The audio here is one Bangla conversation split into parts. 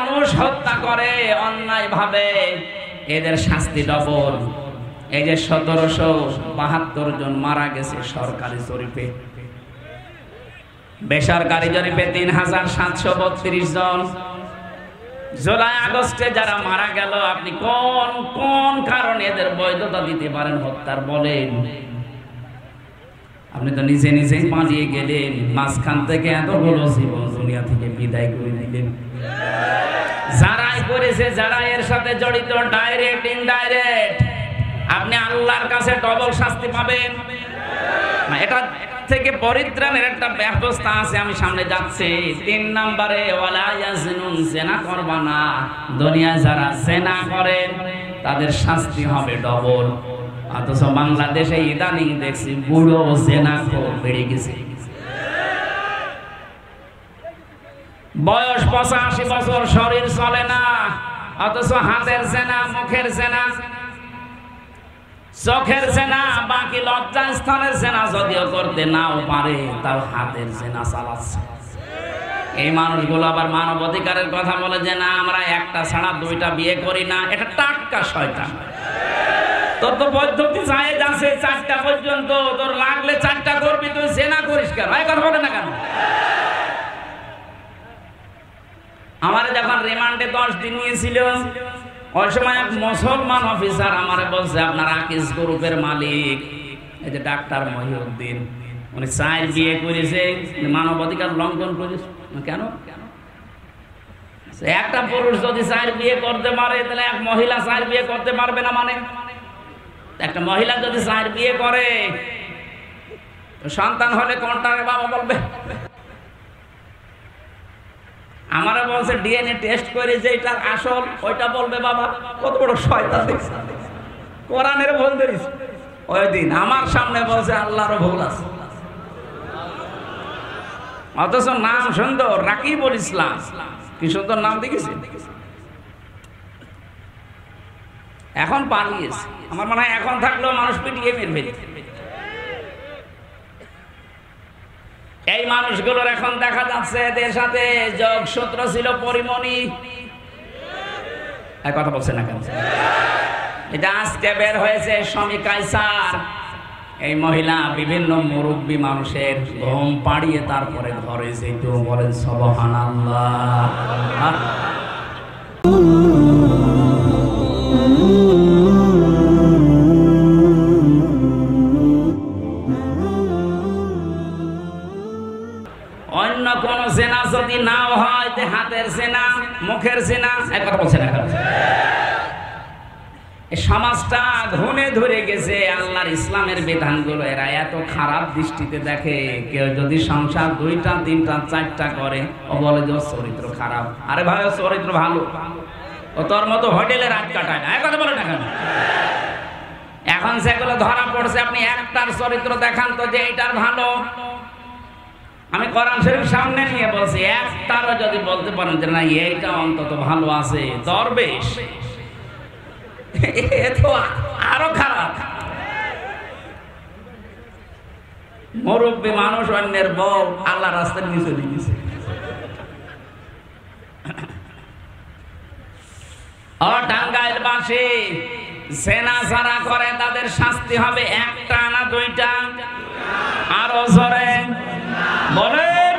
মানুষ হত্যা করে অন্যায় ভাবে এদের শাস্তি ডবল। এই যে 1772 জন মারা গেছে সরকারি জরিপে, বেসরকারি জরিপে 3732 জন। জুলাই আগস্টে যারা মারা গেল, আপনি কোন কোন কারণে এদের বৈধতা দিতে পারেন হত্যার বলেন? আপনি তো নিজে নিজেই পালিয়ে গেলেন, মাঝখান থেকে এতগুলো জীবন দুনিয়া থেকে বিদায় করে দিলেন। যারাই করেছে, যারা এর সাথে জড়িত, ডাইরেক্ট ইনডাইরেক্ট, আপনি আল্লাহর কাছে ডবল শাস্তি পাবেন। এটা থেকে পরিত্রাণের একটা ব্যবস্থা আছে, আমি সামনে যাচ্ছি। 3 নম্বরে ওয়ালা ইয়াজনুন, জেনা করবা না। দুনিয়ায় যারা জেনা করেন তাদের শাস্তি হবে ডবল। অথচ বাংলাদেশে ইদানিং দেখছি বুড়ো জেনাখোর বেড়ে গেছে। বয়স 85 বছর, শরীর চলে না, অথচ হাতের জেনা, মুখের জেনা, চোখের জেনা, বাকি লজ্জা স্থানের জেনা যদিও করতে নাও পারে, তাও হাতের জেনা চালাচ্ছে। এই মানুষগুলো আবার মানবাধিকারের কথা বলে যে না, আমরা একটা ছাড়া 2টা বিয়ে করি না। এটা টাটকা শয়তান। তোর তো পদ্ধতি জায়েজ আছে 4টা পর্যন্ত, তোর লাগলে 4টা করবি, তুই জেনা করিস কেন? এই কথা বলে না কেন? আমারে যখন রিমান্ডে 10 দিন নিয়েছিল, ওই সময় এক মুসলমান অফিসার আমারে বলছে, আপনার আকিস গ্রুপের মালিক এই যে ডাক্তার মহিউদ্দিন, উনি 4 বিয়ে করেছে, মানবাধিকার লঙ্ঘন করেছে। কেন? একটা পুরুষ যদি 4 বিয়ে করতে পারে, তাহলে এক মহিলা 4 বিয়ে করতে পারবে না? মানে একটা মহিলা যদি 4 বিয়ে করে, সন্তান হলে কোনটারে বাবা বলবে? আমারে বলছে ডিএনএ টেস্ট করে যে এটা আসল, ওইটা বলবে বাবা। কত বড় শয়তান দেখছ! কোরআনের ভুল ধরিস। ওই দিন আমার সামনে বলছে আল্লাহরও ভুল আছে, অথচ নাম সুন্দর, রাকিবুল ইসলাম। কি সুন্দর নাম দেখেছি। এখন পালিয়েছে। আমার মনে হয় এখন থাকলেও মানুষ পিটিয়ে মেরে ফেলবে। এই মানুষগুলোর এখন দেখা যাচ্ছে এদের সাথে যোগসূত্র ছিল পরিমণি। এক কথা বলছে না কেন? এটা আজকে বের হয়েছে স্বামী কায়সার। এই মহিলা বিভিন্ন মুরব্বী মানুষের ঘুম পাড়িয়ে তারপরে ঘরে যেত। বলেন সুবহানাল্লাহ। অন্য কোন জেনা যদি নাও হয়, হাতের জেনা, মুখের জেনা, এক কথা বলছে না। এই সমাজটা ঘুণে ধরে গেছে। আল্লাহর ইসলামের বিধানগুলো এরা এত খারাপ দৃষ্টিতে দেখে। কেউ যদি সংসার 2টা 3টা 4টা করে, ও বলে যে চরিত্র খারাপ। আরে ভাই, চরিত্র ভালো, ও তোর মতো হোটেলে রাত কাটায় না। এক কথা বলে না কেন? এখন সেগুলো ধরা পড়ছে। আপনি একটার চরিত্র দেখান তো যে এটার ভালো। আমি কোরআন শরীফ সামনে নিয়ে বলছি, একটারও যদি বলতে পারেন যে না এইটা অন্তত ভালো আছে, দরবেশ, এ তো আরো খারাপ। মুরব্বী মানুষ অন্যের বউ আল্লাহ রাস্তায় নিয়ে চলে গেছে। ও টাঙ্গাইল বাসী, জেনা যারা করে তাদের শাস্তি হবে 1টা না 2টা? আরো জোরে বলেন।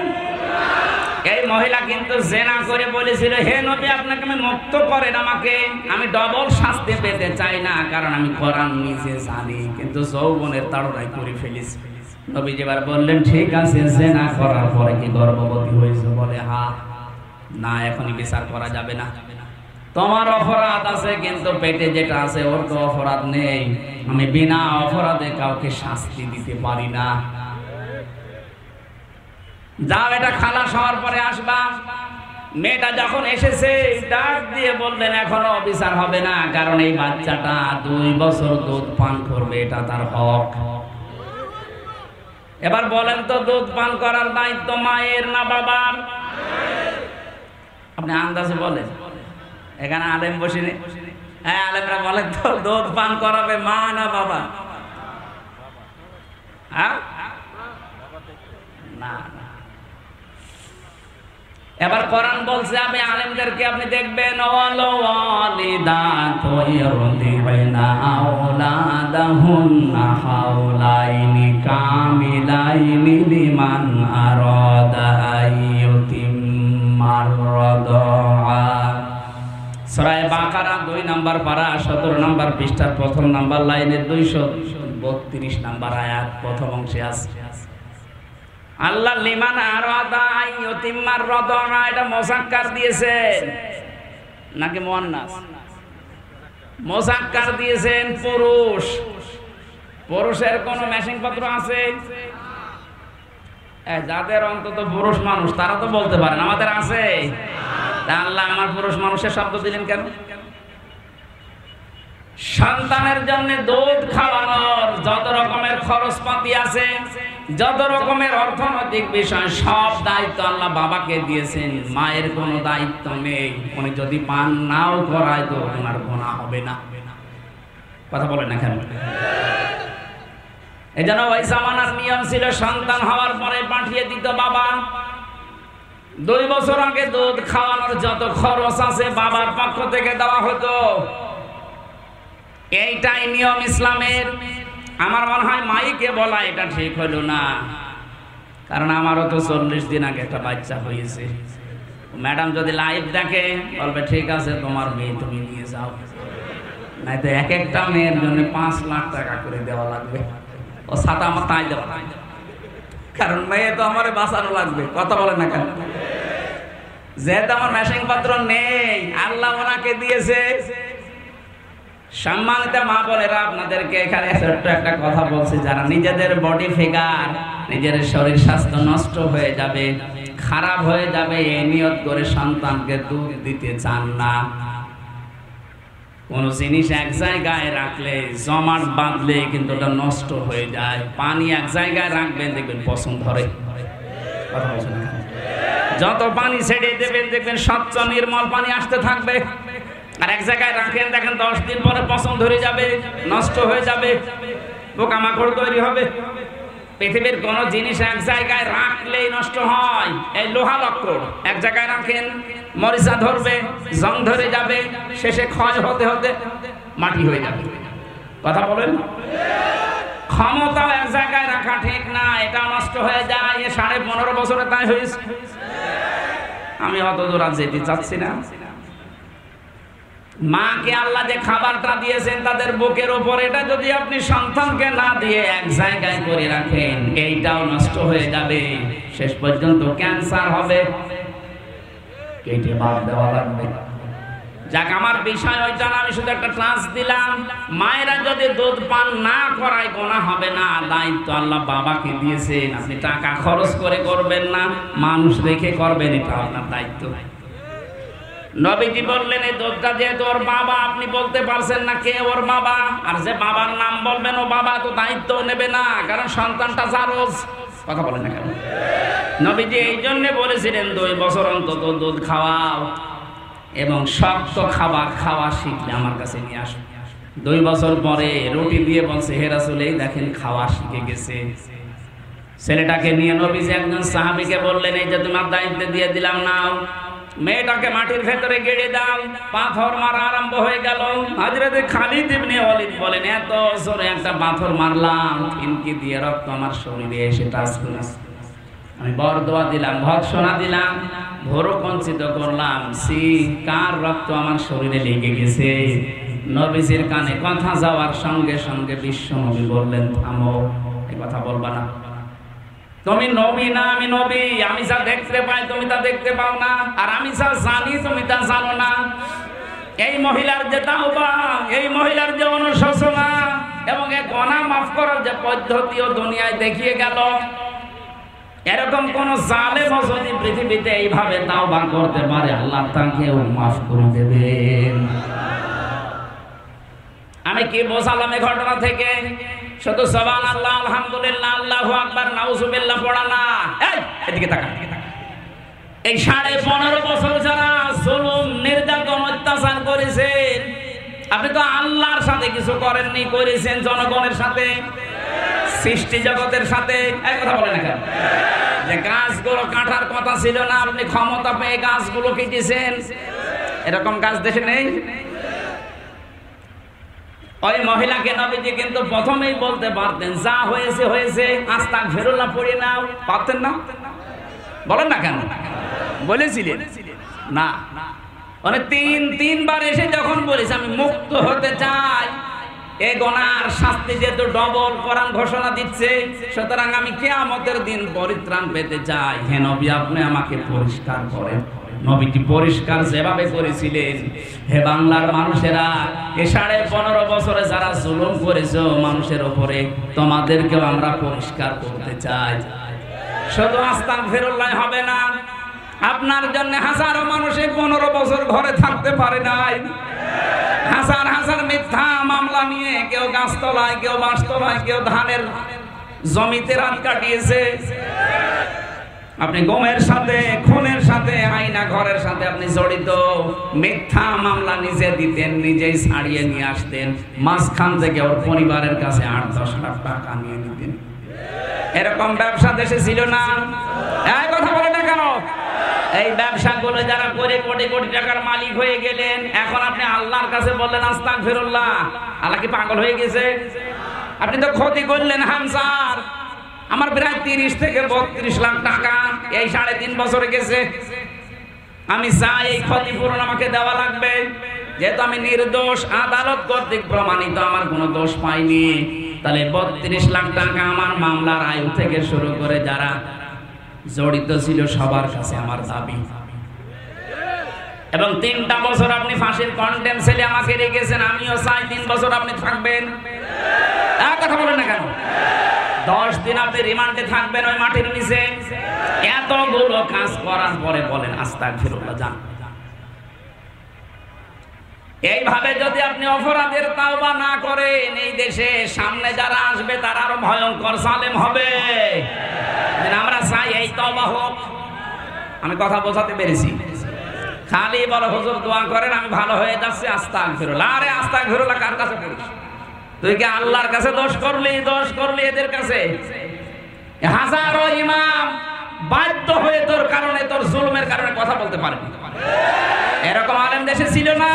এই মহিলা কিন্তু জেনা করে বলেছিল, হে নবী আপনাকে আমি মুক্ত করেন, আমাকে, আমি ডবল শাস্তি পেতে চাই না, কারণ আমি কোরআন নিজে জানি, কিন্তু যৌবনের তাড়নায় করে ফেলেছি। নবীজি এবার বললেন, ঠিক আছে, জেনা করার পরে কি গর্ভবতী হয়েছে? বলে হ্যাঁ। না, এখনই বিচার করা যাবে না, তোমার অপরাধ আছে, কিন্তু পেটে যেটা আছে ওর তো অপরাধ নেই। আমি বিনা অপরাধে কাউকে শাস্তি দিতে পারি না। যাও, এটা খালাস হওয়ার পরে আসবা। মেয়েটা যখন এসেছে ডাক দিয়ে বললেন, এখনো বিচার হবে না, কারণ এই বাচ্চাটা 2 বছর দুধ পান করবে, এটা তার হক। এবার বলেন তো, দুধ পান করার দায়িত্ব মায়ের না বাবার? আপনি আন্দাজে বলেন। এখানে আলেম বসিনি? হ্যাঁ, আলেমরা বলেন তো, দুধ পান করাবে মা না বাবা? হ্যাঁ, না, এবার কোরআন বলছে, আমি আলেমদেরকে আপনি দেখবেন, ওয়ালো ওয়ালিদাতু ইরদিনা আওলাদাহুন্না হাওলাইনি কামিলাইনি লিমান আরাদা আইয়ুতিম্মার রাদা। সূরা বাকারা 2 নম্বর পারা 17 নম্বর পৃষ্ঠার প্রথম নম্বর লাইনের 232 নম্বর আয়াত প্রথম অংশে আছে। আল্লাহ লিমান আরাদা আইয়ুতিম্মার রাদা, এটা মুযাক্কার দিয়েছেন নাকি মুয়ান্নাস? মুযাক্কার দিয়েছেন। পুরুষ, পুরুষের কোন ম্যাচিং পত্র আছে? যাদের অন্তত পুরুষ মানুষ তারা তো বলতে পারেন আমাদের আছে। আল্লাহ আমার পুরুষ মানুষের শব্দ দিলেন কেন? সন্তানের জন্য দুধ খাওয়ানোর যত রকমের খরচপাতি আছে, যত রকমের অর্থনৈতিক বিষয়, সব দায়িত্ব আল্লাহ বাবাকে দিয়েছেন। মায়ের কোনো দায়িত্ব নেই। উনি যদি পান নাও করায় তো ওনার গুনাহ হবে না। কথা বলেন না কেন? এই জন্য ওই জামানার নিয়ম ছিল, সন্তান হওয়ার পরে পাঠিয়ে দিত বাবা। 2 বছর আগে দুধ খাওয়ানোর যত খরচ আছে বাবার পক্ষ থেকে দেওয়া হতো। এইটাই নিয়ম ইসলামের। আমার মনে হয় মাইকে বলা এটা ঠিক হলো না, কারণ আমারও তো 40 দিন আগে একটা বাচ্চা হয়েছে। ম্যাডাম যদি লাইভ দেখে বলবে ঠিক আছে তোমার মেয়ে তুমি নিয়ে যাও, নাই তো এক একটা মেয়ের জন্য 5 লাখ টাকা করে দেওয়া লাগবে। ও সাথে আমার তাই দেওয়া, কারণ মেয়ে তো আমার বাঁচানো লাগবে। কথা বলে না কেন? যেহেতু আমার ম্যাচিং পত্র নেই, আল্লাহ ওনাকে দিয়েছে। সম্মানিত মা বোনেরা, আপনাদেরকে এখানে ছোট্ট একটা কথা বলছি, যারা নিজেদের বডি ফিগার, নিজের শরীর স্বাস্থ্য নষ্ট হয়ে যাবে, খারাপ হয়ে যাবে এই নিয়ত করে সন্তানকে দুধ দিতে চান না, কোন জিনিস এক জায়গায় রাখলে জমাট বাঁধলে কিন্তু ওটা নষ্ট হয়ে যায়। পানি এক জায়গায় রাখবেন দেখবেন পছন্দ ধরে। কথা বলছেন না? যত পানি ছেড়ে দেবেন দেখবেন স্বচ্ছ নির্মল পানি আসতে থাকবে। আর এক জায়গায় রাখেন দেখেন 10 দিন পরে পছন্দ ধরে যাবে, নষ্ট হয়ে যাবে, পোকামাকড় তৈরি হবে। পৃথিবীর কোন জিনিস এক জায়গায় রাখলেই নষ্ট হয়। এই লোহা লক্কর এক জায়গায় রাখেন, মরিচা ধরবে, জং ধরে যাবে, শেষে ক্ষয় হতে হতে মাটি হয়ে যাবে। কথা বলেন? ক্ষমতাও এক জায়গায় রাখা ঠিক না, এটা নষ্ট হয়ে যায়। 15.5 বছরে তাই হয়েছে। আমি অত দূর আর যেতে চাচ্ছি না। মাকে আল্লাহ যে খাবারটা দিয়েছেন তাদের বুকের উপর, এটা যদি আপনি সন্তানকে না দিয়ে এক জায়গায় করে রাখেন, এইটাও নষ্ট হয়ে যাবে, শেষ পর্যন্ত ক্যান্সার হবে, কেটে বাদ দেওয়া লাগবে। যাক, আমার বিষয় ওইটা না, আমি শুধু একটা ক্লাস দিলাম। মায়েরা যদি দুধ পান না করায় গোনা হবে না, দায়িত্ব আল্লাহ বাবাকে দিয়েছেন। আপনি টাকা খরচ করে করবেন না, মানুষ রেখে করবেন, এটা আপনার দায়িত্ব। নবীজি বললেন এই দুধটা যেহেতু ওর বাবা, আপনি বলতে পারছেন না কে ওর বাবা, আর যে বাবার নাম বলবেন ও বাবা তো দায়িত্ব নেবে না, কারণ সন্তানটা জারজ। কথা বলেন না কেন? নবীজি এই জন্য বলেছিলেন 2 বছর অন্তত দুধ খাওয়াও এবং শক্ত খাবার খাওয়া শিখলে আমার কাছে নিয়ে আসো। 2 বছর পরে রুটি দিয়ে বলছে, হে রাসূল এই দেখেন খাওয়া শিখে গেছে। ছেলেটাকে নিয়ে নবীজি একজন সাহাবীকে বললেন, এই যে তোমার দায়িত্ব দিয়ে দিলাম, নাও মেয়েটাকে মাটির ভেতরে গেড়ে দাও। পাথর মারা আরম্ভ হয়ে গেল। হযরত খালিদ ইবনে ওয়ালিদ বলেন, এত জোরে একটা পাথর মারলাম, ফিনকি দিয়ে রক্ত আমার শরীরে এসে টাচ করেছে। আমি বরদোয়া দিলাম, ভৎসনা দিলাম, ভোরও কঞ্চিত করলাম, সি কার রক্ত আমার শরীরে লেগে গেছে। নবীজির কানে কথা যাওয়ার সঙ্গে সঙ্গে বিশ্ব নবী বললেন, থামো, এই কথা বলবা না। তুমি নবী না, আমি নবী। আমি যা দেখতে পাই তুমি তা দেখতে পাও না, আর আমি যা জানি তুমি তা জানো না। এই মহিলার যে তাওবা, এই মহিলার যে অনুশোচনা এবং এই গুনাহ মাফ করার যে পদ্ধতিও দুনিয়ায় দেখিয়ে গেল, এরকম কোন জালেম যদি পৃথিবীতে এইভাবে তাওবা করতে পারে, আল্লাহ তাকেও মাফ করে দেবেন। আমি কি বোঝালাম এই ঘটনা থেকে? শুধু সুবহানাল্লাহ, আলহামদুলিল্লাহ, আল্লাহু আকবার, নাউজুবিল্লাহ পড়া না। এদিকে তাকান। এই 15.5 বছর যারা জুলুম, নির্যাতন, অত্যাচার করেছেন, আপনি তো আল্লাহর সাথে কিছু করেননি, করেছেন জনগণের সাথে। সৃষ্টি জগতের সাথে এক কথা বলে না কেন? যে গাছগুলো কাটার কথা ছিল না, আপনি ক্ষমতা পেয়ে গাছগুলো কেটেছেন, এরকম গাছ দেশে নেই। ওই মহিলাকে নবীজি কিন্তু প্রথমেই বলতে পারতেন, যা হয়েছে হয়েছে, আস্তাগফিরুল্লাহ পড়ে নাও, পারতেন না? বলেন না কেন? বলেছিলেন না? মানে তিনবার এসে যখন বলেছে আমি মুক্ত হতে চাই, এই গুনার শাস্তি যেহেতু ডবল কোরআন ঘোষণা দিচ্ছে, সুতরাং আমি কিয়ামতের দিন পরিত্রাণ পেতে চাই, হে নবী আপনি আমাকে পরিষ্কার করেন। নবীজি পরিষ্কার যেভাবে করেছিলেন, হে বাংলার মানুষেরা, এ 15.5 বছরে যারা জুলুম করেছো মানুষের উপরে, তোমাদেরকেও আমরা পরিষ্কার করতে চাই। শুধু আস্তাগফিরুল্লাহ হবে না, আপনার জন্য হাজারো মানুষে 15 বছর ঘরে থাকতে পারে নাই, হাজার হাজার মিথ্যা মামলা নিয়ে কেউ গাছতলায়, কেউ বাঁশতলায়, কেউ ধানের জমিতে রাত কাটিয়েছে। আপনি গমের সাথে, খুনের সাথে, আয়না ঘরের সাথে আপনি জড়িত। মিথ্যা মামলা নিজে দিতেন, নিজেই ছাড়িয়ে নিয়ে আসতেন, মাঝখান থেকে ওর পরিবারের কাছে 8-10 লাখ টাকা নিয়ে নিতেন। এরকম ব্যবসা দেশে ছিল না? এই কথা বলে না কেন? এই ব্যবসাগুলো যারা করে কোটি কোটি টাকার মালিক হয়ে গেলেন, এখন আপনি আল্লাহর কাছে বললেন আস্তাগফিরুল্লাহ, আল্লাহ কি পাগল হয়ে গেছে? আপনি তো ক্ষতি করলেন হামসার, আমার প্রায় 30 থেকে 32 লাখ টাকা এই 3.5 বছরে গেছে। আমি চাই এই ক্ষতিপূরণ আমাকে দেওয়া লাগবে, যেহেতু আমি নির্দোষ, আদালত কর্তৃক প্রমাণিত আমার কোনো দোষ পাইনি। তাহলে 32 লাখ টাকা আমার মামলার আয়ু থেকে শুরু করে যারা জড়িত ছিল সবার কাছে আমার দাবি। এবং 3টা বছর আপনি ফাঁসির কন্টেন্ট ছেলে আমাকে রেখেছেন, আমিও চাই 3 বছর আপনি থাকবেন। কথা বলেন না কেন? 10 দিন আপনি রিমান্ডে থাকবেন ওই মাটির নিচে। এতগুলো কাজ করার পরে বলেন আস্তাগফিরুল্লাহ যান। এইভাবে যদি আপনি অপরাধের তাওবা না করেন, এই দেশে সামনে যারা আসবে তারা আরো ভয়ঙ্কর জালেম হবে। আমরা চাই এই তওবা হোক। আমি কথা বোঝাতে পেরেছি? খালি বলো হুজুর দোয়া করেন আমি ভালো হয়ে যাচ্ছি, আস্তাগফিরুল্লাহ। আরে আস্তাগফিরুল্লাহ কার কাছে পড়িস? তুই কি আল্লাহর কাছে দোষ করলি এদের কাছে? হাজারো ইমাম বাধ্য হয়ে তোর কারণে, তোর জুলুমের কারণে কথা বলতে পারেনি। এরকম আলেম দেশে ছিল না?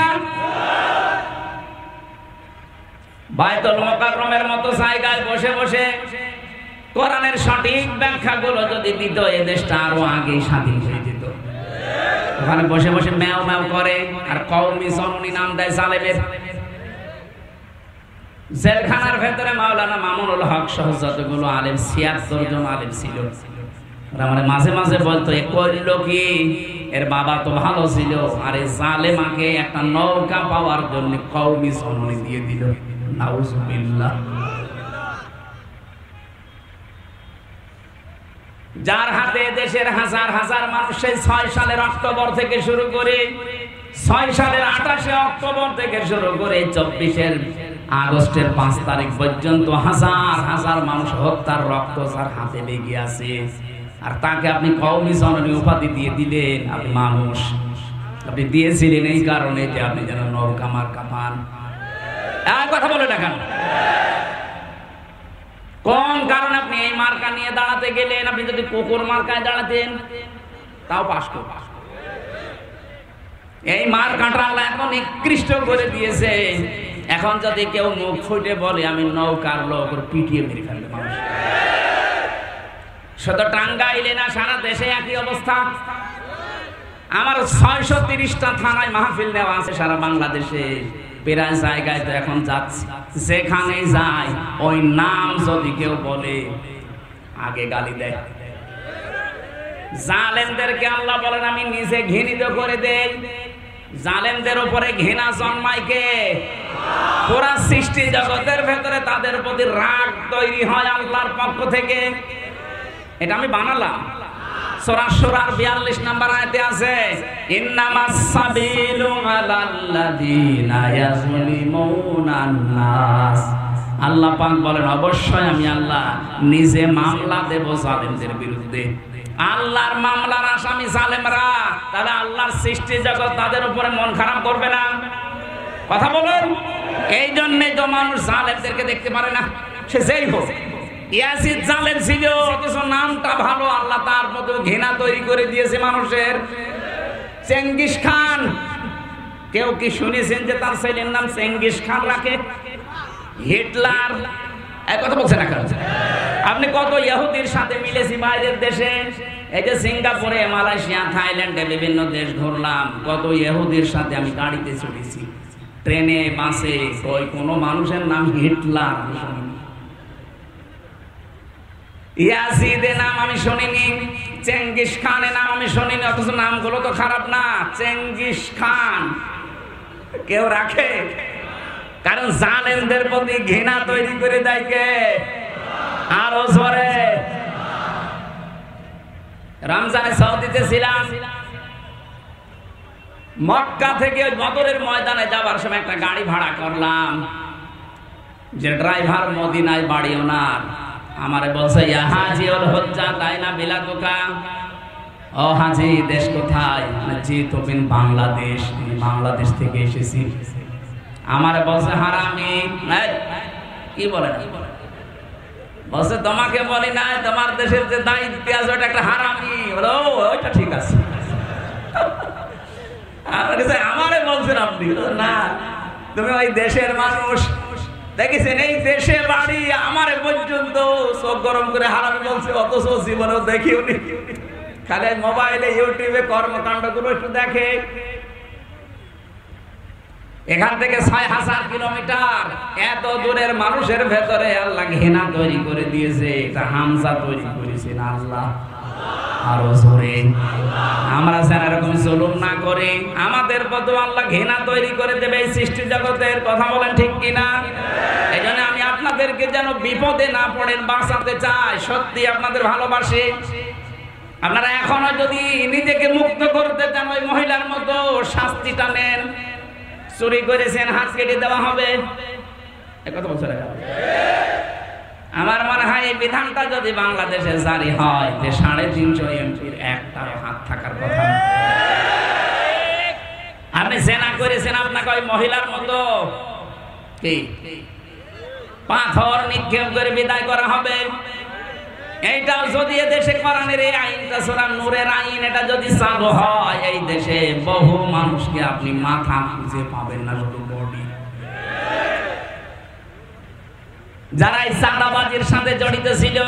বাইতুল মুকাররমের মতো জায়গায় বসে বসে কোরআনের সঠিক ব্যাখ্যাগুলো যদি দিত, এই দেশটা আরো আগে স্বাধীন হয়ে যেত। ওখানে বসে বসে ম্যাও ম্যাও করে আর কওমি জননী নাম দেয় জালেমের। জেলখানার ভেতরে মাওলানা মামুনুল হক সহ যতগুলো আলেম, 76 জন আলেম ছিল, আমরা মাঝে মাঝে বলতো এ করল কি, এর বাবা তো ভালো ছিল, আর এই জালেমাকে একটা নৌকা পাওয়ার জন্য কওমি জননী দিয়ে দিল। নাউজুবিল্লাহ। যার হাতে দেশের হাজার হাজার মানুষের 6 সালের অক্টোবর থেকে শুরু করে, 6 সালের 28 অক্টোবর থেকে শুরু করে 24 আগস্টের 5 তারিখ পর্যন্ত হাজার হাজার মানুষ হত্যার রক্ত যার হাতে লেগে আছে, আর তাকে আপনি কওমি জননী উপাধি দিয়ে দিলেন। আপনি মানুষ, আপনি দিয়েছিলেন এই কারণে যে আপনি যেন নৌকা মার্কা পান। কথা বলে না কেন? কোন কারণে আপনি এই মার্কা নিয়ে দাঁড়াতে গেলেন? আপনি যদি কুকুর মার্কায় দাঁড়াতেন তাও পাস করতেন। এই মার্কাটা আল্লাহ এত নিকৃষ্ট করে দিয়েছে, এখন যদি কেউ মুখ ফুটে বলে আমি নৌকার লোক, পিটিয়ে মেরে ফেলবে মানুষ। শুধু টাঙ্গাইলে না, সারা দেশে একই অবস্থা। আমার 630টা থানায় মাহফিল নেওয়া আছে সারা বাংলাদেশে, প্রায় জায়গায় তো এখন যাচ্ছে, যেখানে যায় ওই নাম যদি কেউ বলে আগে গালি দেয়। জালেমদেরকে আল্লাহ বলেন আমি নিজে ঘৃণিত করে দেই। জালেমদের উপরে ঘৃণা জন্মায় কে? পুরা সৃষ্টি জগতের ভেতরে তাদের প্রতি রাগ তৈরি হয় আল্লাহর পক্ষ থেকে। এটা আমি বানালাম। সূরা শুরার 42 নম্বর আয়াতে আছে ইন্নামাস সাবিলু আলাল্লাযিনা ইয়াজলিমুনান নাস। আল্লাহ পাক বলেন অবশ্যই আমি আল্লাহ নিজে মামলা দেব জালেমদের বিরুদ্ধে। আল্লাহর মামলার আসামি জালেমরা, তাহলে আল্লাহর সৃষ্টি জগৎ তাদের উপরে মন খারাপ করবে না? কথা বলুন। এই জন্যই তো মানুষ জালেমদেরকে দেখতে পারে না, সে যেই হোক। ইয়াসিদ জালেম ছিল, অথচ নামটা ভালো, আল্লাহ তার মতো ঘৃণা তৈরি করে দিয়েছে মানুষের। চেঙ্গিস খান, কেউ কি শুনেছেন যে তার ছেলের নাম চেঙ্গিস খান রাখে? হিটলার, এক কথা বলছে না কেন? আপনি কত ইহুদির সাথে মিলেছি বাইরের দেশে, এই যে সিঙ্গাপুরে, মালয়েশিয়া, থাইল্যান্ডে বিভিন্ন দেশ ঘুরলাম, কত ইহুদির সাথে আমি গাড়িতে চলেছি, ট্রেনে, বাসে, কই কোনো মানুষের নাম হিটলার শুনিনি। ইয়াজিদের নাম আমি শুনিনি, চেঙ্গিস খানের নাম আমি শুনিনি, অথচ নামগুলো তো খারাপ না। চেঙ্গিস খান কেউ রাখে? কারণ জালেমদের প্রতি ঘৃণা তৈরি করে দেয় কে? আরো জোরে। রমজানে সৌদিতে ছিলাম, মক্কা থেকে ওই বদরের ময়দানে যাবার সময় একটা গাড়ি ভাড়া করলাম, যে ড্রাইভার মদিনায় বাড়ি ওনার, আমারে বলছে ইয়া হাজি ওল হজ্জা তাইনা বিলাতুকা, ও হাজি দেশ কোথায়? জি তো বিন বাংলাদেশ, বাংলাদেশ থেকে এসেছি। আমারে বলছে হারামি, কি বলে, বলছে তোমাকে বলি না, তোমার দেশের যে দায়িত্ব আছে ওটা একটা হারামি। বলো ওইটা ঠিক আছে। আমারে বলছেন আপনি? না, তুমি ওই দেশের মানুষ, দেখেছেন এই দেশে বাড়ি, আমারে পর্যন্ত চোখ গরম করে হারামি বলছে, অথচ জীবনেও দেখিও নি। খালি মোবাইলে ইউটিউবে কর্মকাণ্ড গুলো একটু দেখে। এখান থেকে ৬,০০০ কিলোমিটার, এত দূরের মানুষের ভেতরে আল্লাহ ঘৃণা তৈরি করে দিয়েছে। এটা হামজা তৈরি করেছেন আল্লাহ। আরো জোরে। আমরা যেন এরকম জুলুম না করি, আমাদের প্রতি আল্লাহ ঘৃণা তৈরি করে দেবে এই সৃষ্টি জগতের। কথা বলেন ঠিক কিনা? এই জন্য আমি আপনাদেরকে যেন বিপদে না পড়েন বাঁচাতে চাই। সত্যি আপনাদের ভালোবাসি। আপনারা এখনো যদি নিজেকে মুক্ত করতে চান, ওই মহিলার মতো শাস্তিটা নেন। চুরি করেছেন, হাত কেটে দেওয়া হবে। একথা বলছে না? আমার মনে হয় এই বিধানটা যদি বাংলাদেশে জারি হয়, যে 350 এমপির একটারও হাত থাকার কথা না। আপনি জেনা করেছেন, আপনাকে ওই মহিলার মতো কি পাথর নিক্ষেপ করে বিদায় করা হবে। এইটাও যদি এদেশে কোরআনের এই আইনটা, সূরা নূরের আইন, এটা যদি চালু হয়, এই দেশে বহু মানুষকে আপনি মাথা খুঁজে পাবেন না, শুধু বডি। যারা এই চাঁদাবাজির সাথে জড়িত ছিল,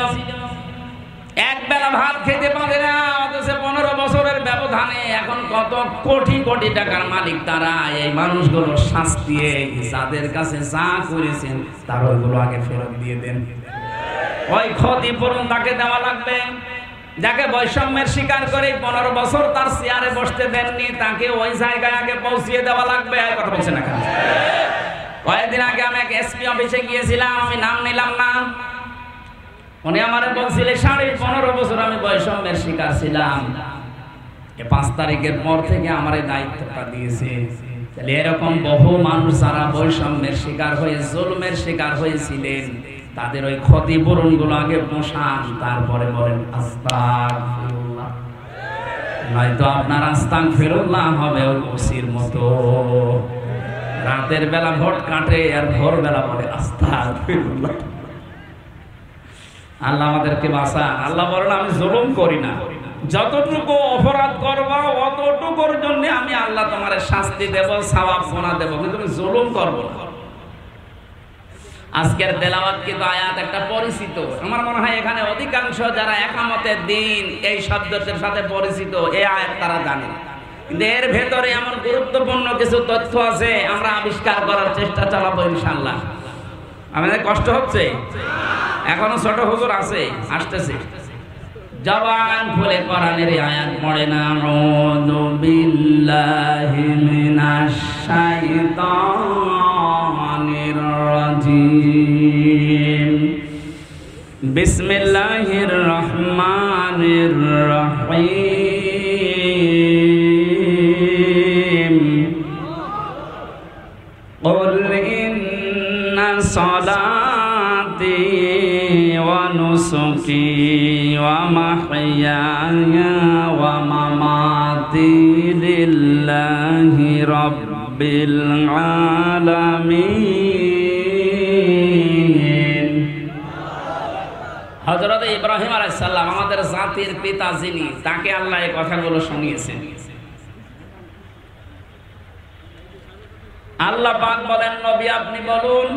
এক বেলা ভাত খেতে পারে না, অথচ 15 বছরের ব্যবধানে এখন কত কোটি কোটি টাকার মালিক তারা। এই মানুষগুলোর শাস্তি, যাদের কাছে যা করেছেন তার ওইগুলো আগে ফেরত দিয়ে দেন। ওই ক্ষতিপূরণ তাকে দেওয়া লাগবে। যাকে বৈষম্যের শিকার করে 15 বছর তার চেয়ারে বসতে দেননি, তাকে ওই জায়গায় আগে পৌঁছিয়ে দেওয়া লাগবে। কথা বলছে না কেন? কয়েকদিন আগে আমি এক এসপি অফিসে গিয়েছিলাম, আমি নাম নিলাম না। উনি আমারে বলছিলে 15.5 বছর আমি বৈষম্যের শিকার ছিলাম, 5 তারিখের পর থেকে আমার এই দায়িত্বটা দিয়েছে। তাহলে এরকম বহু মানুষ যারা বৈষম্যের শিকার হয়ে, জুলুমের শিকার হয়েছিলেন, তাদের ওই ক্ষতিপূরণ গুলো আগে পোষান, তারপরে বলেন আস্তাগফিরুল্লাহ। নয়তো আপনার আস্তাগফিরুল্লাহ হবে ওই ওসির মতো, রাতের বেলা ভোট কাটে আর ভোরবেলা বলে আস্তাগফিরুল্লাহ। আল্লাহ আমাদেরকে বাঁচান। আল্লাহ বলেন আমি জুলুম করি না, যতটুকু অপরাধ করবা অতটুকুর জন্য আমি আল্লাহ তোমার শাস্তি দেব, সওয়াব গুনাহ দেব, কিন্তু আমি জুলুম করব না। আজকের তেলাওয়াত কিন্তু আয়াত একটা পরিচিত। আমার মনে হয় এখানে অধিকাংশ যারা একামতের দিন এই শব্দের সাথে পরিচিত, এই আয়াত তারা জানে। কিন্তু এর ভেতরে এমন গুরুত্বপূর্ণ কিছু তথ্য আছে, আমরা আবিষ্কার করার চেষ্টা চালাবো ইনশাআল্লাহ। আমাদের কষ্ট হচ্ছে, এখনো ছোট হুজুর আছে, আসতেছে, জবান খুলে কোরআনের আয়াত পড়ে না। আউযু বিল্লাহি মিনাশ শাইতানির রাজিম। বিসমিল্লাহির রহমানির রহিম। কুল ইন্না সালাতি ওয়া নুসুকি ওয়া মাহইয়ায়া ওয়া মামাতি লিল্লাহি রাব্বিল আলামিন হযরত ইব্রাহিম আলাইহিস সালাম আমাদের জাতির পিতা যিনি, তাকে আল্লাহ এই কথাগুলো শুনিয়েছেন। আল্লাহ পাক বলেন, নবী আপনি বলুন,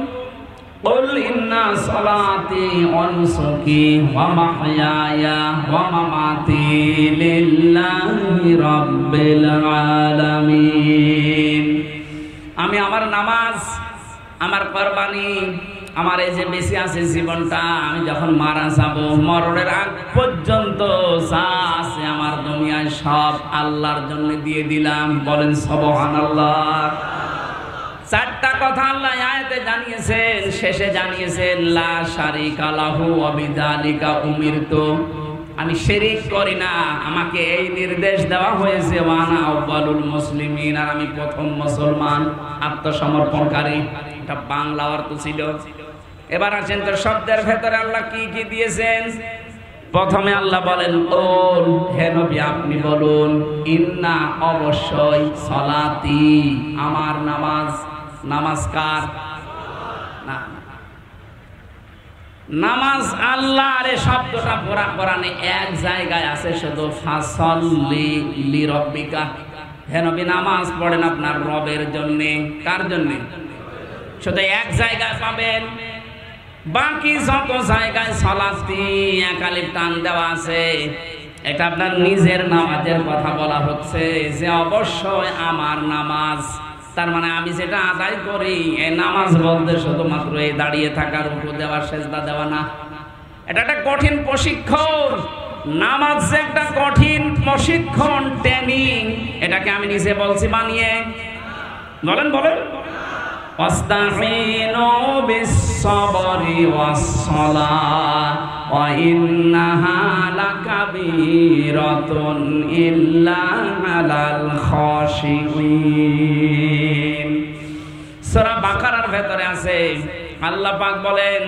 কুল ইন্না সালাতি ওয়া নুসুকি ওয়া মাহইয়ায়া ওয়া মামাতি লিল্লাহি রাব্বিল আলামিন। আমি আমার নামাজ, আমার কুরবানি, আমার এই যে বেঁচে আছে জীবনটা, আমি যখন মারা যাব, মরণের আগ পর্যন্ত যা আছে আমার দুনিয়ায় সব আল্লাহর জন্য দিয়ে দিলাম। বলেন সুবহানাল্লাহ। চারটা কথা আল্লাহ আয়াতে জানিয়েছেন, শেষে জানিয়েছেন লা শারিকা লাহু ওয়া বিযালিকা উমিরতু, আমি শিরক করি না, আমাকে এই নির্দেশ দেওয়া হয়েছে, ওয়ানা আউয়ালুল মুসলিমিন, আর আমি প্রথম মুসলমান আত্মসমর্পণকারী। এটা বাংলা অর্থ ছিল। এবার আসেন তো শব্দের ভেতরে আল্লাহ কি কি দিয়েছেন। প্রথমে আল্লাহ বলেন, কুল, হে নবী আপনি বলুন, ইন্না অবশ্যই, সালাতি আমার নামাজ। নামাজ কার? না, নামাজ আল্লাহর। এই শব্দটা পুরা কোরআনে এক জায়গায় আছে শুধু, ফাসাল্লি লিরাব্বিকা, হে নবী নামাজ পড়েন আপনার রবের জন্য। কার জন্য? শুধু এক জায়গায় পাবেন। বাকি যত জায়গায় সালাতি একালিফ টান দেওয়া আছে, এটা আপনার নিজের নামাজের কথা বলা হচ্ছে, যে অবশ্যই আমার নামাজ। তার মানে আমি যেটা আদায় করি, এই নামাজ বলতে শুধুমাত্র এই দাঁড়িয়ে থাকা, রুকু দেওয়া, সেজদা দেওয়া না। এটা একটা কঠিন প্রশিক্ষণ। নামাজ যে একটা কঠিন প্রশিক্ষণ, ট্রেনিং, এটাকে আমি নিজে বলছি বানিয়ে। বলেন বলেন, ওয়াস্তাঈনু বিস-সাবরি ওয়াস-সালাহ ওয়া ইন্নাহা লাকাবীরাতুন ইল্লা আলাল খাশিঈন। সূরা বাকারার ভেতরে আছে, আল্লাহ পাক বলেন,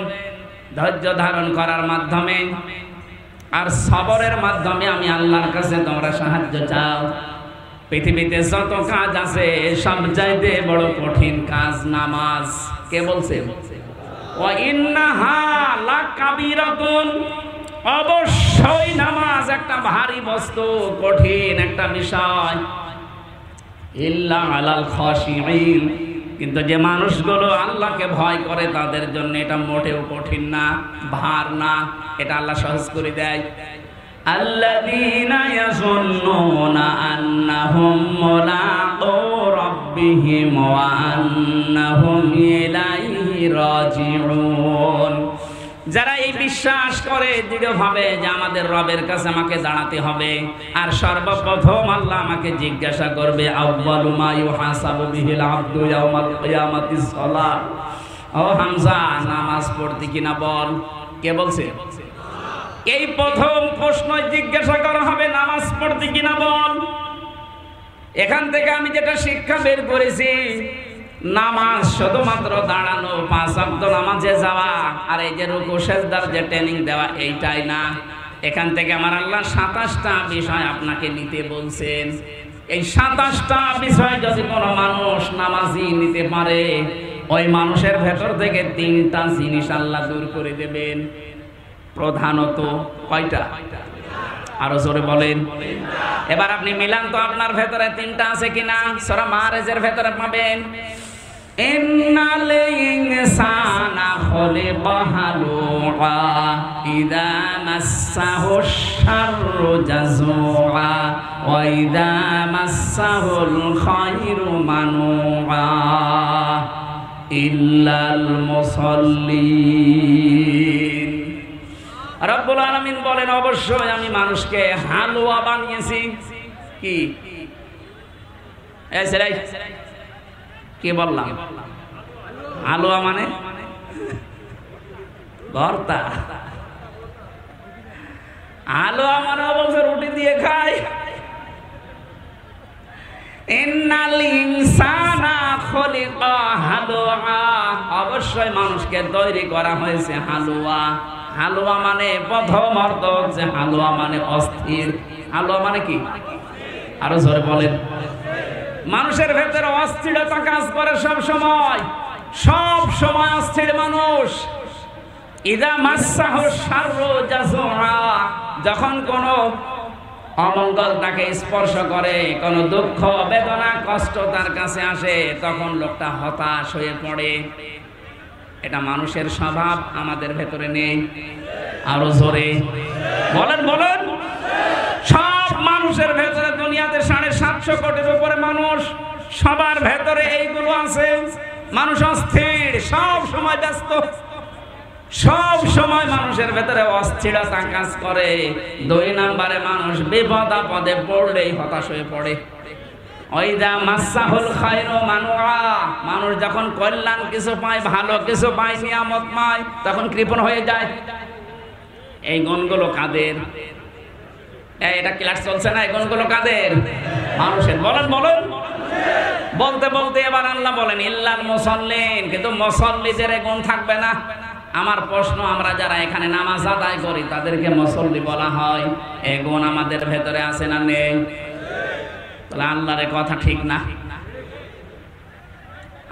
ধৈর্য ধারণ করার মাধ্যমে আর সবরের মাধ্যমে আমি আল্লাহর কাছে তোমরা সাহায্য চাও। পৃথিবীতে যত কাজ আছে সব চাইতে বড় কঠিন কাজ নামাজ। কে বলছে? ওয়া ইন্নাহা লাকাবীরাতুন, অবশ্যই নামাজ একটা ভারী বস্তু, কঠিন একটা বিষয়। ইল্লা আলাল খাশিঈন, কিন্তু যে মানুষগুলো আল্লাহকে ভয় করে তাদের জন্য এটা মোটেও কঠিন না, ভার না, এটা আল্লাহ সহজ করে দেয়। আল্লাযীনা ইয়াযুন্নুনা আন্নাহুম মুলাকু রাব্বিহিম ওয়া আন্নাহুম ইলাইহি রাজিউন, যারা এই বিশ্বাস করে দৃঢ়ভাবে যে আমাদের রবের কাছে আমাকে দাঁড়াতে হবে, আর সর্বপ্রথম আল্লাহ আমাকে জিজ্ঞাসা করবে, আউয়ালু মা ইউহাসাবু বিহিল আবদু ইয়াউমাল কিয়ামাতিস সালাত। ও হামজা, নামাজ পড়তে কিনা বল। কে বলছে? এই প্রথম প্রশ্ন জিজ্ঞাসা করা হবে, নামাজ পড়তে কিনা বল। এখান থেকে আমি যেটা শিক্ষা বের করেছি, নামাজ শুধুমাত্র দাঁড়ানো, 5 ওয়াক্ত নামাজে যাওয়া, আর এই যে রুকু সেজদার যে ট্রেনিং দেওয়া, এইটাই না। এখান থেকে আমার আল্লাহ 27টা বিষয় আপনাকে নিতে বলছেন। এই 27টা বিষয় যদি কোনো মানুষ নামাজি নিতে পারে, ওই মানুষের ভেতর থেকে 3টা জিনিস আল্লাহ দূর করে দেবেন। প্রধানত কয়টা? আরো জোরে বলেন। এবার আপনি মিলান তো আপনার ভেতরে 3টা আছে কিনা। সূরা মাআরিজের ভেতরে পাবেন, ইন্নাল ইনসানা খুলিকা হালুআ ইযা মাসসাহুশ শাররু জাযুআ ওয়া ইযা মাসসাহুল খায়রু মানুআ ইল্লাল মুসাল্লিন। রব্বুল আলামিন বলেন, অবশ্যই আমি মানুষকে হালুয়া বানিয়েছি। কি কি বললাম? হালুয়া মানে ভর্তা। হালুয়া মানে অবশ্যই রুটি দিয়ে খায়। ইন্নাল ইনসানা খুলিকা হালুআ, অবশ্যই মানুষকে তৈরি করা হয়েছে হালুয়া। হালুয়া মানে প্রথম অর্থ হচ্ছে হালুয়া মানে অস্থির। হালুয়া মানে কি? আরো জোরে বলেন। মানুষের ভেতরে অস্থিরতা কাজ করে সব সময়, সব সময় অস্থির মানুষ। ইদা মাসসাহু শাররু জাযুআ, যখন কোনো অমঙ্গল তাকে স্পর্শ করে, কোন দুঃখ বেদনা কষ্ট তার কাছে আসে, তখন লোকটা হতাশ হয়ে পড়ে। এটা মানুষের স্বভাব, আমাদের ভেতরে নেই। আরো জোরে বলেন বলেন। সব মানুষের ভেতরে, দুনিয়াতে 750 কোটির উপরে মানুষ, সবার ভেতরে এইগুলো আছে। মানুষ অস্থির, সব সময় ব্যস্ত, সব সময় মানুষের ভেতরে অস্থিরতা কাজ করে। 2 নম্বরে মানুষ বিপদ আপদে পড়লেই হতাশ হয়ে পড়ে। ওইদা মাসসাহুল খায়রু মানুআ, মানুষ যখন কল্যাণ কিছু পায়, ভালো কিছু পায়, নিয়ামত পায়, তখন কৃপণ হয়ে যায়। এই গুণগুলো কাদের? এটা ক্লাস চলছে না? এই গুণগুলো কাদের? মানুষের। বলেন বলেন। বলতে বলতে এবার আল্লাহ বলেন ইল্লাল মুসাল্লিন, কিন্তু মুসাল্লিদের এই গুণ থাকবে না। আমার প্রশ্ন, আমরা যারা এখানে নামাজ আদায় করি তাদেরকে মুসল্লি বলা হয়, এই গুণ আমাদের ভেতরে আছে না নেই? তাহলে আল্লাহর কথা ঠিক না।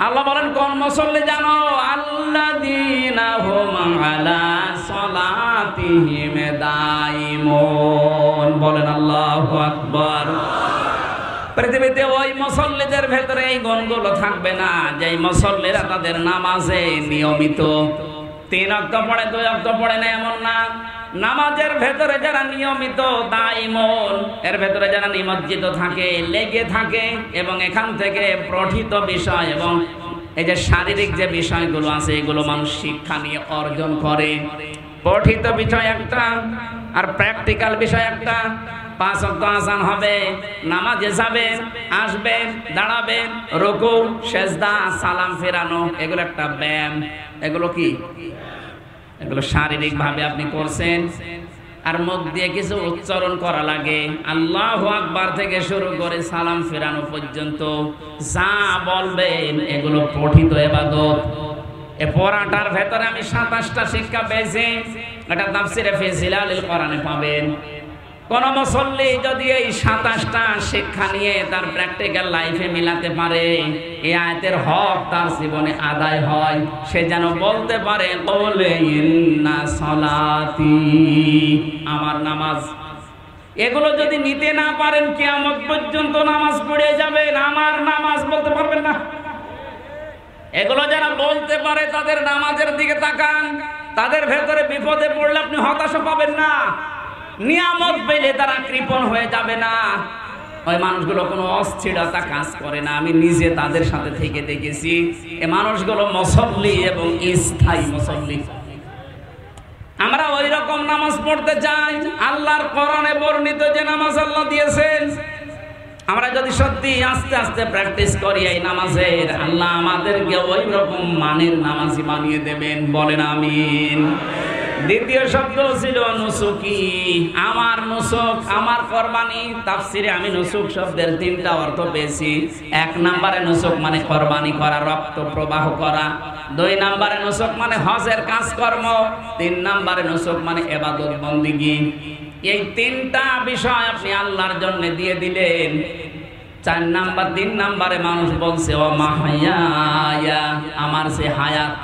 আল্লাহ বলেন কোন মুসল্লি জানো? আল্লাযীনা হুম আলা সালাতিহিম দাইমুন। বলেন আল্লাহু আকবার। পৃথিবীতে ওই মুসল্লিদের ভেতরে এই গুণগুলো থাকবে না, যে মুসল্লিরা তাদের নামাজে নিয়মিত। 3 ওয়াক্ত পড়ে, 2 ওয়াক্ত পড়ে না এমন না। নামাজের ভেতরে যারা নিয়মিত, দাইমুন, এর ভেতরে যারা নিমজ্জিত থাকে, লেগে থাকে, এবং এখান থেকে পঠিত বিষয় এবং এই যে শারীরিক যে বিষয়গুলো আছে এগুলো মানুষ শিক্ষা নিয়ে অর্জন করে। পঠিত বিষয় একটা আর প্র্যাকটিক্যাল বিষয় একটা। 5 ওয়াক্ত আযান হবে, নামাজে যাবেন, আসবেন, দাঁড়াবেন, রুকু, সেজদা, সালাম ফেরানো, এগুলো একটা ব্যায়াম। এগুলো কি? এগুলো শারীরিক ভাবে আপনি করছেন। আর মুখ দিয়ে কিছু উচ্চারণ করা লাগে, আল্লাহু আকবার থেকে শুরু করে সালাম ফেরানো পর্যন্ত যা বলবেন এগুলো পঠিত ইবাদত। এই পড়াটার ভেতরে আমি 27টা শিক্ষা পেয়েছি। এটা তাফসিরে ফি জিলালিল কোরআনে পাবেন। কোন মুসল্লি যদি এই 27টা শিক্ষা নিয়ে তার প্র্যাকটিক্যাল লাইফে মিলাতে পারে, এই আয়াতের হক তার জীবনে আদায় হয়। সে যেন বলতে পারে কওলে ইন্না সালাতি, আমার নামাজ। এগুলো যদি নিতে না পারেন, কিয়ামত পর্যন্ত নামাজ পড়ে যাবেন, আমার নামাজ বলতে পারবেন না। এগুলো যারা বলতে পারে তাদের নামাজের দিকে তাকান, তাদের ভেতরে বিপদে পড়লে আপনি হতাশা পাবেন না। নিয়ামত পেলে তারা কৃপণ হয়ে যাবে না। ওই মানুষগুলো কোনো অস্থিরতা কাজ করে না। আমি নিজে তাদের সাথে থেকে দেখেছি। এই মানুষগুলো মুসল্লি এবং স্থায়ী মুসল্লি। আমরা ওই রকম নামাজ পড়তে চাই, আল্লাহর কোরআনে বর্ণিত যে নামাজ আল্লাহ দিয়েছেন। আমরা যদি সত্যি আস্তে আস্তে প্র্যাকটিস করি এই নামাজের, আল্লাহ আমাদেরকে ওই রকম মানের নামাজি বানিয়ে দেবেন। বলেন আমিন। দ্বিতীয় শব্দ ছিল নুসুকি, আমার নুসুক, আমার কোরবানি। তাফসিরে আমি নুসুক শব্দের 3টা অর্থ পেয়েছি। 1 নম্বরে নুসুক মানে কোরবানি করা, রক্ত প্রবাহ করা। 2 নম্বরে নুসুক মানে হজের কাজকর্ম। 3 নম্বরে নুসুক মানে ইবাদত বন্দেগী। এই 3টা বিষয় আপনি আল্লাহর জন্য দিয়ে দিলেন। 3 নম্বরে মানুষ বলছে ও মাহায়া, আমার সে হায়াত।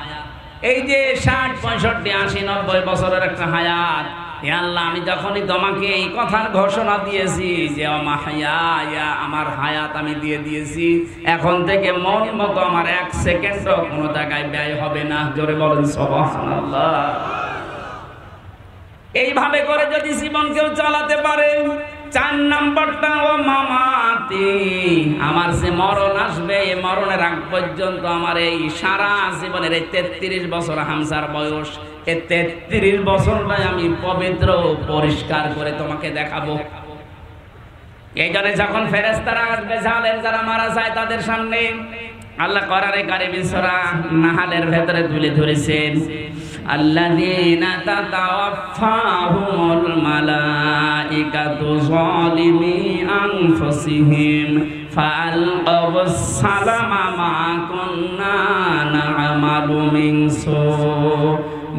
এই যে 60, 65, 80, 90 বছরের একটা হায়াত, হে আল্লাহ, আমি যখনই তোমাকে এই কথার ঘোষণা দিয়েছি যে ও মাহায়া, আমার হায়াত আমি দিয়ে দিয়েছি, এখন থেকে মন মতো আমার 1 সেকেন্ডও কোনো জায়গায় ব্যয় হবে না। জোরে বলেন সুবহানাল্লাহ। এইভাবে করে যদি জীবন কেউ চালাতে পারে। 4 নম্বরটা ও মামাতি, আমার যে মরণ আসবে, এই মরণের আগ পর্যন্ত আমার এই সারা জীবনের এই 33 বছর হামসার বয়স, এই 33 বছরটাই আমি পবিত্র পরিষ্কার করে তোমাকে দেখাবো। এই জন্য যখন ফেরেশতারা আসবে, জালেম যারা মারা যায় তাদের সামনে, আল্লাহ কোরআনে কারিমে সূরা নাহলের ভেতরে তুলে ধরেছেন, আল্লাযীনা তাতাওয়াফাহুমুল মালাইকাতু যালিমি আনফুসিহিম ফাআলকাউস সালামা মা কুন্না না'মালু মিন সু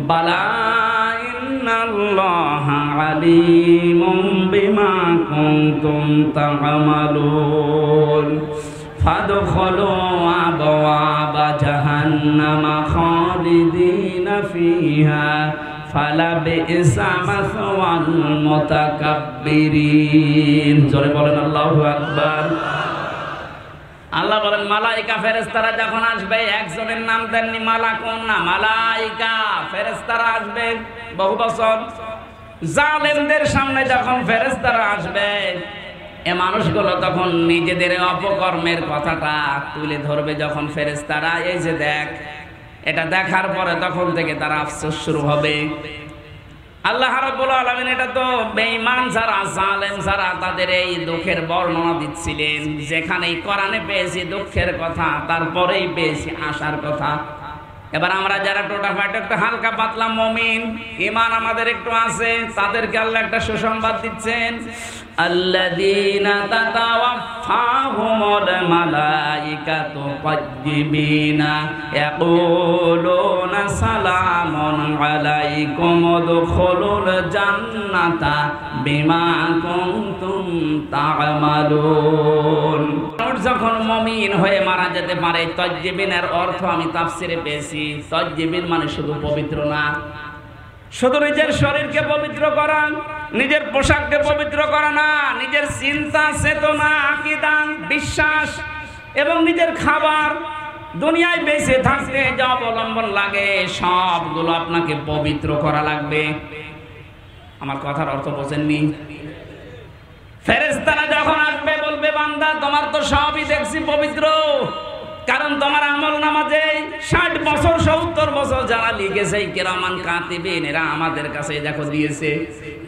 বালা ইন্নাল্লাহা আলীমুম বিমা কুনতুম তা'মালুন ফাদখুলু আবওয়াবা জাহান্নামা খালিদিনা ফিহা ফালাবিসা মাসওয়াল মুতাকাব্বিরিন। জোরে বলেন আল্লাহু আকবার। আল্লাহ বলেন মালাইকা ফেরেশতারা যখন আসবে, একজনের নাম দেননি মালাকুন না, মালাইকা ফেরেশতারা আসবে বহু বছর। জালেমদের সামনে যখন ফেরেশতারা আসবে, এ মানুষগুলো তখন নিজেদের অপকর্মের কথাটা তুলে ধরবে যখন ফেরেশতারা, এই যে দেখ, এটা দেখার পরে তখন থেকে তারা আফসোস শুরু হবে। আল্লাহ রাব্বুল আলামিন এটা তো বেঈমান যারা, জালেম যারা, তাদের এই দুঃখের বর্ণনা দিচ্ছিলেন। যেখানেই কোরআনে পেয়েছি দুঃখের কথা, তারপরেই পেয়েছি আশার কথা। এবার আমরা যারা টোটাফাটা একটা হালকা পাতলা মুমিন, ঈমান আমাদের একটু আছে, তাদেরকে আল্লাহ একটা সুসংবাদ দিচ্ছেন। আল্লাযীনা তাতাওয়াফাহুমুল মালাইকাতু তাইয়্যিবিনা ইয়াকুলুনা সালামুন আলাইকুম উদখুলুল জান্নাতা বিমা কুনতুম তা'মালুন। যখন মুমিন হয়ে মারা যেতে পারে, তাইয়্যিবিনের অর্থ আমি তাফসিরে পেয়েছি, তাইয়্যিবিন মানে শুধু পবিত্র না, শুধু নিজের শরীরকে পবিত্র করা, নিজের পোশাককে পবিত্র করা না, নিজের চিন্তা চেতনা আকীদা বিশ্বাস এবং নিজের খাবার, দুনিয়ায় বেঁচে থাকতে যা অবলম্বন লাগে সবগুলো আপনাকে পবিত্র করা লাগবে। আমার কথার অর্থ বোঝেননি? ফেরেশতারা যখন আসবে বলবে, বান্দা তোমার তো সবই দেখছি পবিত্র, কারণ তোমার আমল নামাজে 60 বছর 70 বছর যারা লিখেছে কিরামান কাতিবিন, এরা আমাদের কাছে দেখো দিয়েছে,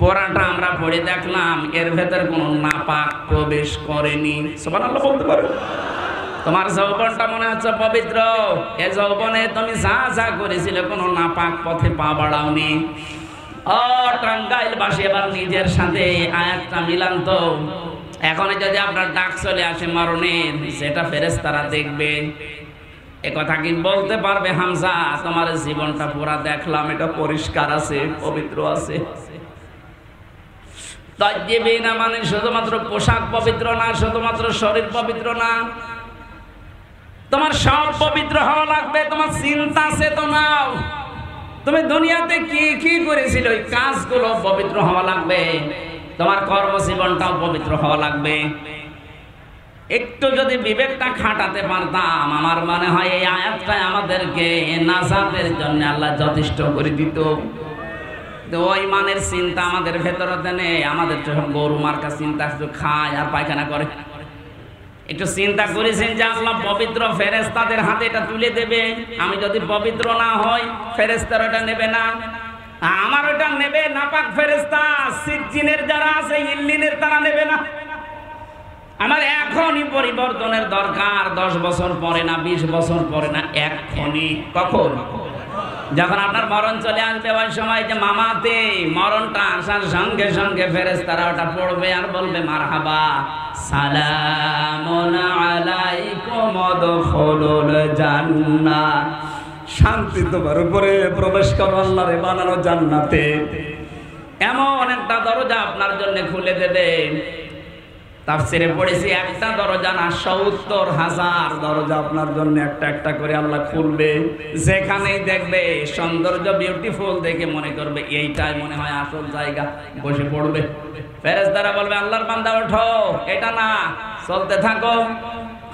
পড়াটা আমরা পড়ে দেখলাম, এর ভেতর কোনো নাপাক প্রবেশ করেনি। সুবহানাল্লাহ বলতে পারো? তোমার যৌবনটা মনে হচ্ছে পবিত্র, এ যৌবনে তুমি যা যা করেছিলে কোনো নাপাক পথে পা বাড়াওনি। ও টাঙ্গাইলবাসী, এবার নিজের সাথে আয়াতটা মিলান তো। এখন যদি আপনার ডাক চলে আসে মরণের, সেটা ফেরেশতারা দেখবে, এ কথা কি বলতে পারবে হামজা তোমার জীবনটা পুরা দেখলাম, এটা পরিষ্কার আছে, পবিত্র আছে? তাইয়্যিবিনা মানে শুধুমাত্র পোশাক পবিত্র না, শুধুমাত্র শরীর পবিত্র না, তোমার সব পবিত্র হওয়া লাগবে। তোমার চিন্তা চেতনাও, তুমি দুনিয়াতে কি কি করেছিল ওই কাজগুলো পবিত্র হওয়া লাগবে। তোমার কর্মজীবনটাও পবিত্র হওয়া লাগবে। একটু যদি বিবেকটা খাটাতে পারতাম, আমার মনে হয় এই আয়াতটাই আমাদেরকে নাজাতের জন্য আল্লাহ যথেষ্ট করে দিত। ওই মানের চিন্তা আমাদের ভেতরে নেই। আমাদের তো গরু মার্কা চিন্তা, শুধু খায় আর পায়খানা করে। একটু চিন্তা করেছেন যে আল্লাহ পবিত্র ফেরেশতাদের হাতে এটা তুলে দেবে, আমি যদি পবিত্র না হই ফেরেশতারা এটা নেবে না, আমার ওটা নেবে নাপাক ফেরেশতা। সিজ্জিনের যারা আছে, ইল্লিনের, তারা নেবে না। আমার এখনই পরিবর্তনের দরকার, 10 বছর পরে না, 20 বছর পরে না, এখনই। কখন? যখন আপনার মরণ চলে আসবে, ওই সময় যে মামাতে মরণটা আসার সঙ্গে সঙ্গে ফেরেশতারা ওটা পড়বে আর বলবে মারহাবা, সালামুন আলাইকুম উদখুলুল জান্নাহ, শান্তি তোমার উপরে, প্রবেশ করো আল্লাহর বানানো জান্নাতে। এমন একটা দরজা আপনার জন্য খুলে দেবে। তাফসিরে পড়েছি একটা দরজা না, ৭০,০০০ দরজা আপনার জন্য একটা একটা করে আল্লাহ খুলবে। যেখানেই দেখবে সৌন্দর্য, বিউটিফুল দেখে মনে করবে এইটাই মনে হয় আসল জায়গা, বসে পড়বে। ফেরেশতারা বলবে আল্লাহর বান্দা ওঠো, এটা না, চলতে থাকো।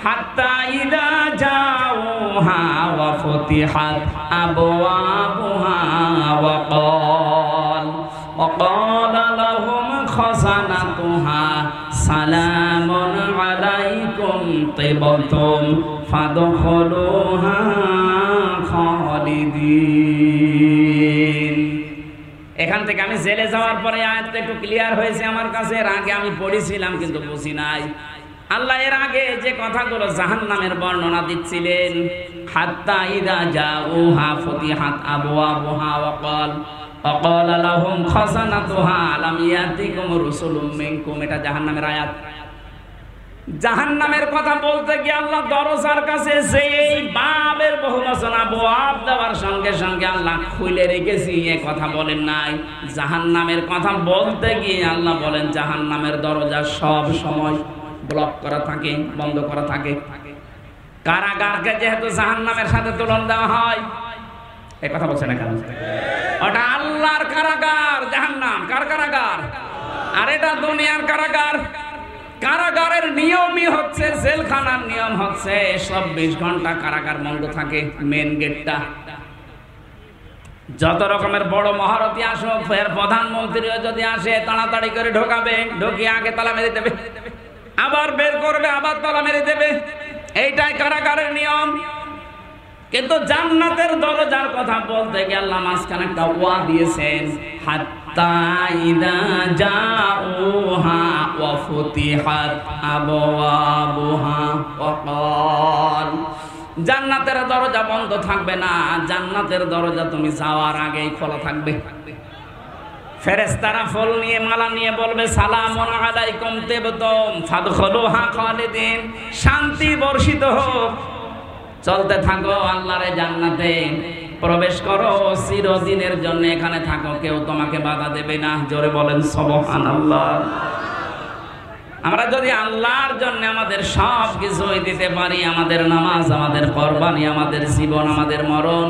হাত্তা ইদা জাউহা ওয়া ফুতিহাত আবওয়াবুহা ওয়া ক্বালা লাহুম খাযানাতুহা সালামুন আলাইকুম তিবতুম ফাদখুলুহা খালিদিন। এখান থেকে আমি জেলে যাওয়ার পরে আয়াতটা একটু ক্লিয়ার হয়েছে আমার কাছে। এর আগে আমি পড়েছিলাম কিন্তু বুঝি নাই। আল্লাহ এর আগে যে কথাগুলো জাহান্নামের বর্ণনা দিচ্ছিলেন, হাত্তা ইদা জাউহা ফুতিহাত আবওয়াবুহা ওয়া ক্বালা লাহুম খাযানাতুহা আলাম ইয়াতিকুম রাসূলুম মিনকুম, এটা জাহান্নামের আয়াত। জাহান্নামের কথা বলতে গিয়ে আল্লাহ দরজার কাছে যেই বাবের বহুবচন আবওয়াব দেওয়ার সঙ্গে সঙ্গে আল্লাহ খুলে রেখেছি, এ কথা বলেন নাই। জাহান্নামের কথা বলতে গিয়ে আল্লাহ বলেন জাহান্নামের দরজা সব সময় ব্লক করা থাকে, বন্ধ করা থাকে। কারাগারকে যেহেতু জাহান্নামের সাথে তুলনা দেওয়া হয়, এই কথা বলছে না কেন? ওটা আল্লাহর কারাগার, জাহান্নাম কার কারাগার? আর এটা দুনিয়ার কারাগার। কারাগারের নিয়মই হচ্ছে, জেলখানার নিয়ম হচ্ছে 24 ঘন্টা কারাগার বন্ধ থাকে, মেন গেটটা। যত রকমের বড় মহারথী আসুক, ফের প্রধানমন্ত্রীও যদি আসে তাড়াতাড়ি করে ঢোকাবে, ঢুকিয়ে আগে তালা মেরে দেবে, আবার বের করবে, আবার তালা মেরে দেবে। এইটাই কারাগারের নিয়ম। কিন্তু জান্নাতের দরজার কথা বলতে গিয়ে আল্লাহ মাঝখানে একটা ওয়া দিয়েছেন, হাত্তা ইযা জাউহা ওয়া ফুতিহাত আবওয়াবুহা ওয়া ক্বাল, জান্নাতের দরজা বন্ধ থাকবে না, জান্নাতের দরজা তুমি যাওয়ার আগেই খোলা থাকবে। ফেরেশতারা ফুল নিয়ে, মালা নিয়ে বলবে, সালামুন আলাইকুম তিবতুম ফাদখুলুহা খালিদিন, শান্তি বর্ষিত হোক, চলতে থাকো আল্লাহর জান্নাতে, প্রবেশ করো, চিরদিনের জন্য এখানে থাকো, কেউ তোমাকে বাধা দেবে না। জোরে বলেন সুবহানাল্লাহ। আমরা যদি আল্লাহর জন্য আমাদের সব কিছুই দিতে পারি, আমাদের নামাজ, আমাদের কুরবানি, আমাদের জীবন, আমাদের মরণ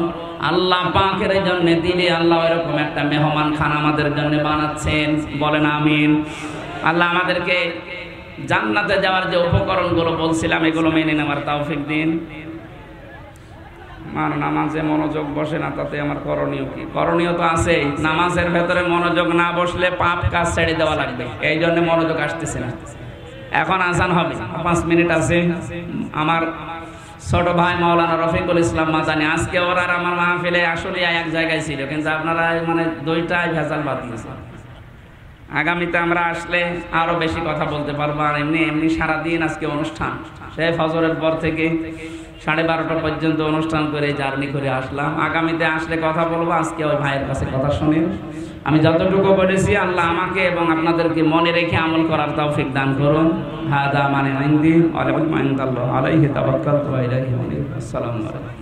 আল্লাহ পাকের জন্য দিলে, আল্লাহ এরকম একটা মেহমান খানা আমাদের জন্য বানাচ্ছেন। বলেন আমিন। আল্লাহ আমাদেরকে জান্নাতে যাওয়ার যে উপকরণগুলো বলছিলাম এগুলো মেনে নেওয়ার তৌফিক দিন। আমার নামাজে মনোযোগ বসে না, তাতে আমার করণীয় কি? করণীয় তো আছে, নামাজের ভেতরে মনোযোগ না বসলে পাপ কাজ ছেড়ে দেওয়া লাগবে, এই জন্য মনোযোগ আসতেছে না। এখন আজান হবে, 5 মিনিট আছে। আমার ছোট ভাই মাওলানা রফিকুল ইসলাম মাদানী, আজকে ওর আর আমার মাহফিলে আসলে এক জায়গায় ছিল, কিন্তু আপনারা মানে দুইটাই ভেজাল বাতিয়েছে। আগামীতে আমরা আসলে আরো বেশি কথা বলতে পারবো। আর এমনি সারাদিন আজকে অনুষ্ঠান, সে ফজরের পর থেকে 12:30 পর্যন্ত অনুষ্ঠান করে জার্নি করে আসলাম। আগামীতে আসলে কথা বলবো। আজকে ওই ভাইয়ের কাছে কথা শুনেন। আমি যতটুকু বলেছি আল্লাহ আমাকে এবং আপনাদেরকে মনে রেখে আমল করার তৌফিক দান করুন। হাদা মানে ইনদি ওয়া ইলমু ইনদাল্লাহ আলাইহি তাওয়াক্কালতু ওয়া ইলাইহি উনীব। আসসালামু আলাইকুম।